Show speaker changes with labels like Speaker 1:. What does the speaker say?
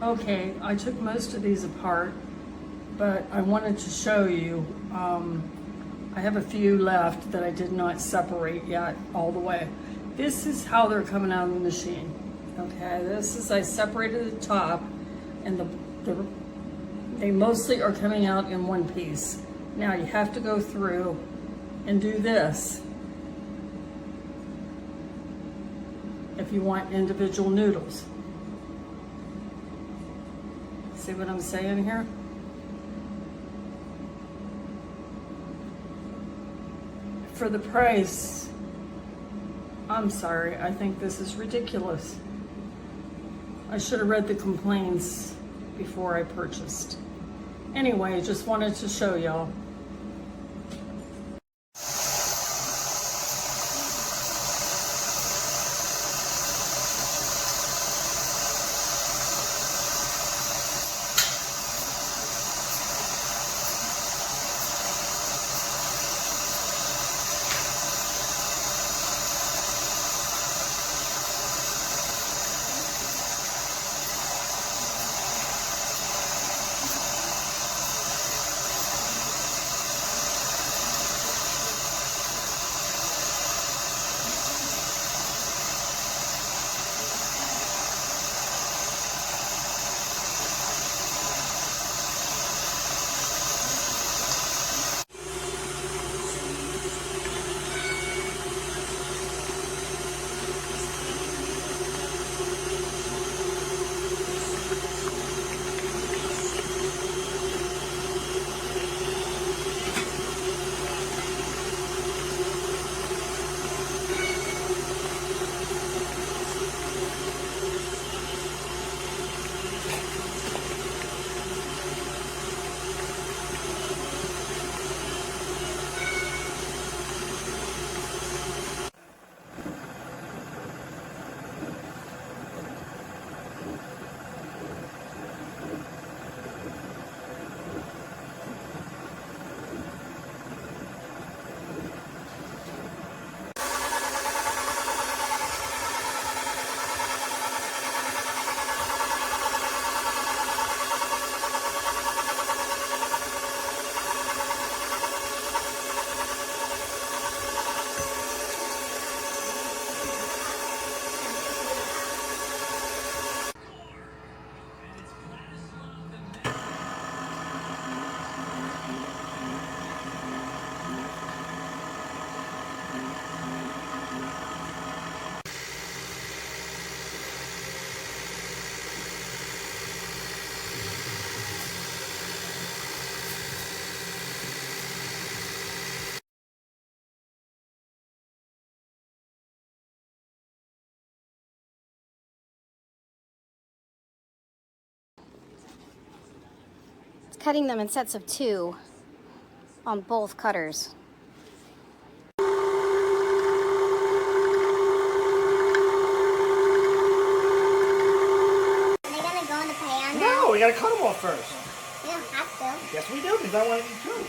Speaker 1: Okay, I took most of these apart, but I wanted to show you. I have a few left that I did not separate yet all the way. This is how they're coming out of the machine. Okay, this is, I separated the top, and they mostly are coming out in one piece. Now you have to go through and do this if you want individual noodles. See what I'm saying here? For the price, I'm sorry, I think this is ridiculous. I should have read the complaints before I purchased. Anyway, just wanted to show y'all.
Speaker 2: Cutting them in sets of 2 on both cutters.
Speaker 3: Are they gonna go in the pan now?
Speaker 4: No, we gotta cut them off first.
Speaker 3: We don't have to.
Speaker 4: Yes, we do, because I want to eat too.